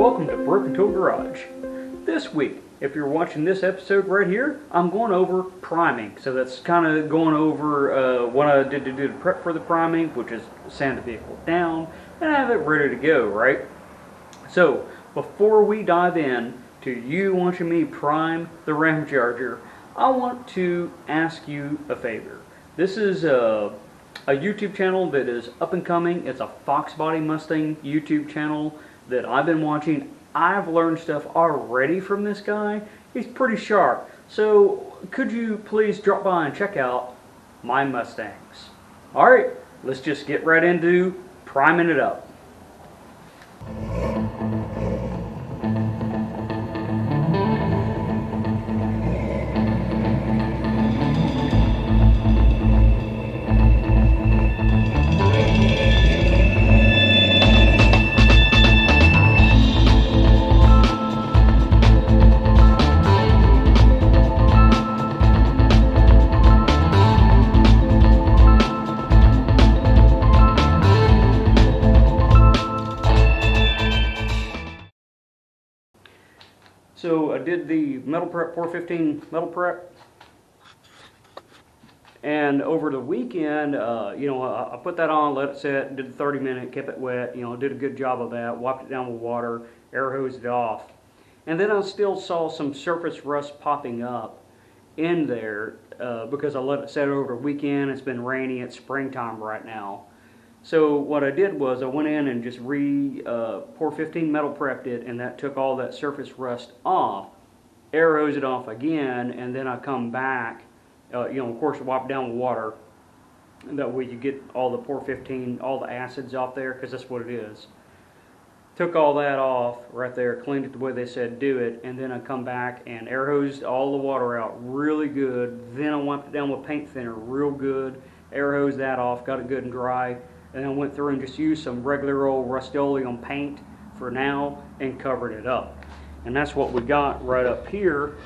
welcome to Broken Tool Garage. This week, if you're watching this episode right here, I'm going over priming. So that's kind of going over what I did to do the prep for the priming, which is sand the vehicle down and have it ready to go, right? So before we dive in to you watching me prime the Ramcharger, I want to ask you a favor. This is a YouTube channel that is up and coming. It's a Fox Body Mustang YouTube channel that I've been watching. I've learned stuff already from this guy. He's pretty sharp. So could you please drop by and check out my Mustangs? Alright, let's just get right into priming it up. So I did the metal prep, 415 metal prep, and over the weekend, I put that on, let it sit, did the 30-minute, kept it wet, did a good job of that, wiped it down with water, air hosed it off. And then I still saw some surface rust popping up in there because I let it set over the weekend. It's been rainy, it's springtime right now. So what I did was I went in and just 415 metal prepped it, and that took all that surface rust off, air hose it off again, and then I come back, of course wipe down with water, and that way you get all the 415, all the acids off there, because that's what it is. Took all that off right there, cleaned it the way they said do it, and then I come back and air hosed all the water out really good. Then I wiped it down with paint thinner real good, air hosed that off, got it good and dry. And I went through and just used some regular old Rust-Oleum paint for now and covered it up. And that's what we got right up here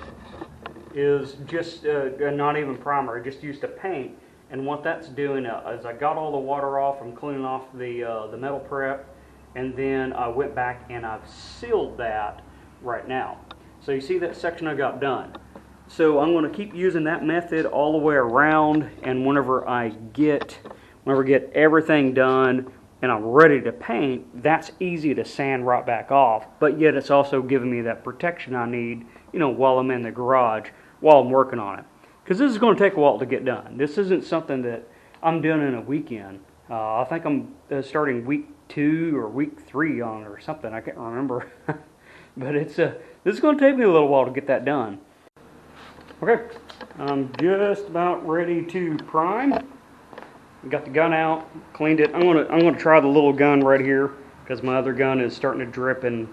is just not even primer, I just used a paint. And what that's doing is I got all the water off from cleaning off the metal prep, and then I went back and I've sealed that right now. So you see that section I got done. So I'm going to keep using that method all the way around, and whenever get everything done and I'm ready to paint, that's easy to sand right back off, but yet it's also giving me that protection I need, while I'm in the garage, while I'm working on it. Because this is going to take a while to get done. This isn't something that I'm doing in a weekend. I think I'm starting week 2 or week 3 on it or something. I can't remember. But this is going to take me a little while to get that done. Okay, I'm just about ready to prime. Got the gun out, cleaned it. I'm gonna try the little gun right here because my other gun is starting to drip and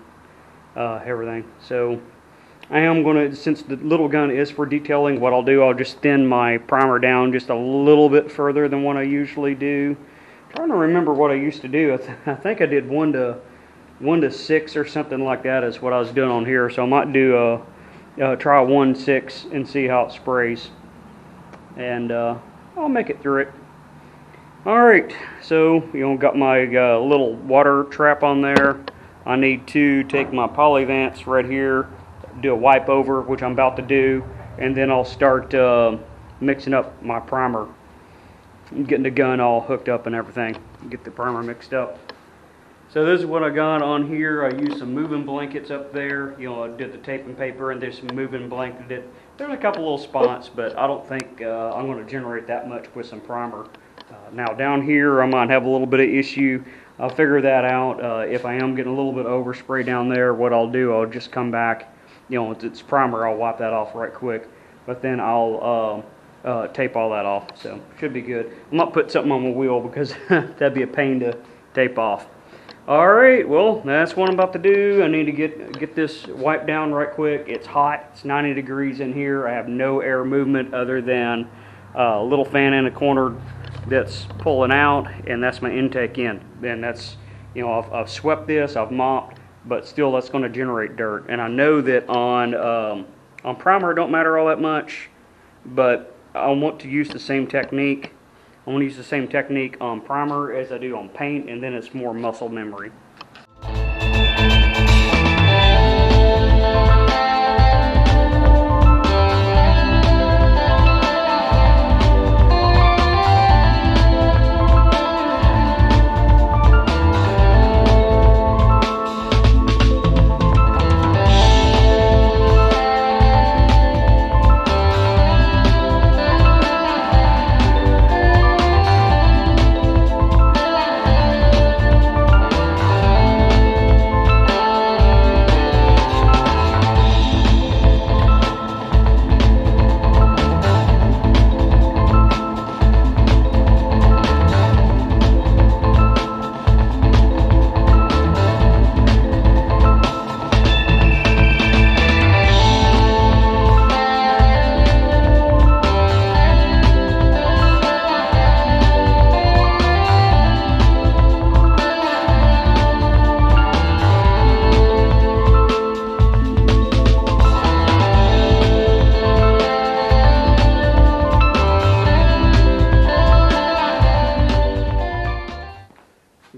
everything. So I am gonna, since the little gun is for detailing, what I'll do, I'll just thin my primer down just a little bit further than what I usually do. I'm trying to remember what I used to do. I think I did 1 to 6 or something like that is what I was doing on here. So I might do try 1-6 and see how it sprays, and I'll make it through it. Alright, so got my little water trap on there. I need to take my polyvance right here, do a wipe over, which I'm about to do, and then I'll start mixing up my primer. I'm getting the gun all hooked up and everything. Get the primer mixed up. So this is what I got on here. I used some moving blankets up there. I did the tape and paper and there's some moving blanket. There's a couple little spots, but I don't think I'm going to generate that much with some primer. Now down here I might have a little bit of issue. I'll figure that out. If I am getting a little bit of overspray down there, what I'll do, I'll just come back, with its primer, I'll wipe that off right quick, but then I'll tape all that off, so should be good. I'm not putting something on my wheel because that'd be a pain to tape off. Alright, well, that's what I'm about to do. I need to get this wiped down right quick. It's hot, it's 90 degrees in here. I have no air movement other than a little fan in the corner that's pulling out, and that's my intake in. And that's, I've swept this, I've mopped, but still that's going to generate dirt. And I know that on primer it don't matter all that much, but I want to use the same technique. I want to use the same technique on primer as I do on paint, and then it's more muscle memory.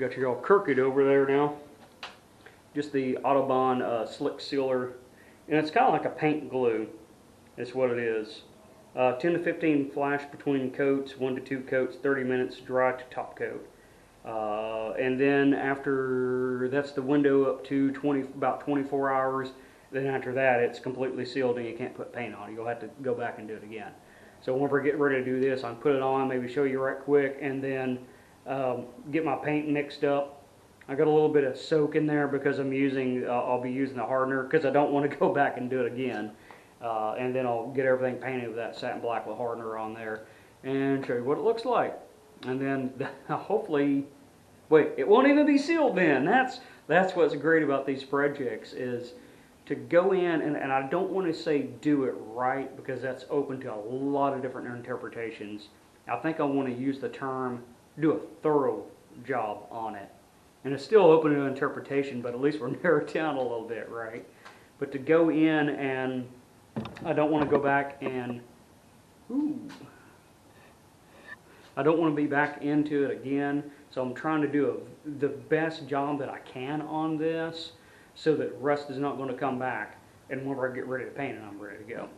got you all crooked over there now. Just the Autobahn slick sealer, and it's kind of like a paint glue. That's what it is. 10 to 15 flash between coats, 1 to 2 coats, 30 minutes dry to top coat. And then after, that's the window up to about 24 hours. Then after that, it's completely sealed and you can't put paint on it. You'll have to go back and do it again. So whenever I get ready to do this, I put it on, maybe show you right quick, and then get my paint mixed up. I got a little bit of soak in there because I'll be using the hardener because I don't want to go back and do it again. And then I'll get everything painted with that satin black with hardener on there and show you what it looks like. And then hopefully, wait, it won't even be sealed then. That's what's great about these projects is to go in, and I don't want to say do it right because that's open to a lot of different interpretations. I think I want to use the term do a thorough job on it. And it's still open to interpretation, but at least we're narrowed down a little bit, right? But to go in and I don't want to go back and, I don't want to be back into it again. So I'm trying to do the best job that I can on this so that rust is not going to come back. And whenever I get ready to paint it, I'm ready to go.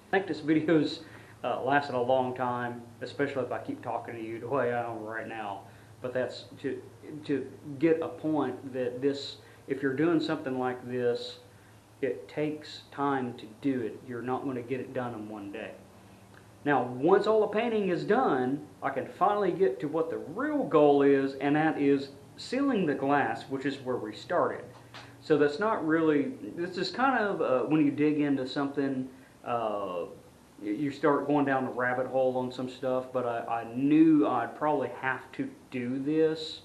I think this video's lasted a long time, especially if I keep talking to you the way I am right now. But that's to get a point that this, if you're doing something like this, it takes time to do it. You're not going to get it done in one day. Now, once all the painting is done, I can finally get to what the real goal is, and that is sealing the glass, which is where we started. So that's not really, this is kind of, when you dig into something, you start going down the rabbit hole on some stuff, but I knew I'd probably have to do this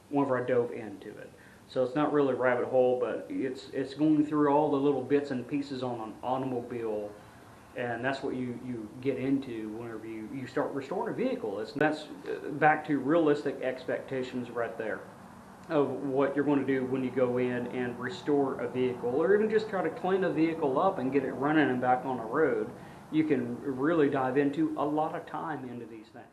whenever I dove into it. So it's not really a rabbit hole, but it's going through all the little bits and pieces on an automobile, and that's what you get into whenever you start restoring a vehicle. That's back to realistic expectations right there of what you're going to do when you go in and restore a vehicle, or even just try to clean a vehicle up and get it running and back on the road. You can really dive into a lot of time into these things.